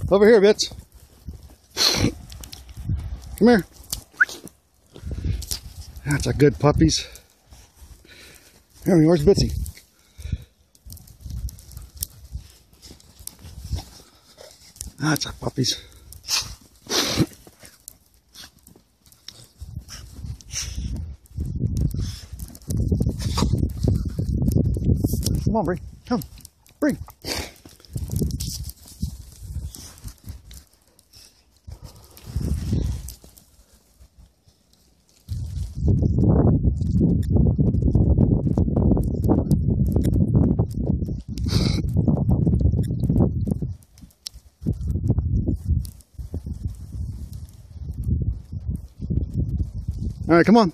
Over here, Bits. Come here. That's a good puppies. Here, where's Bitsy? That's a puppies. Come on, Bree. Come. Bree. All right, come on.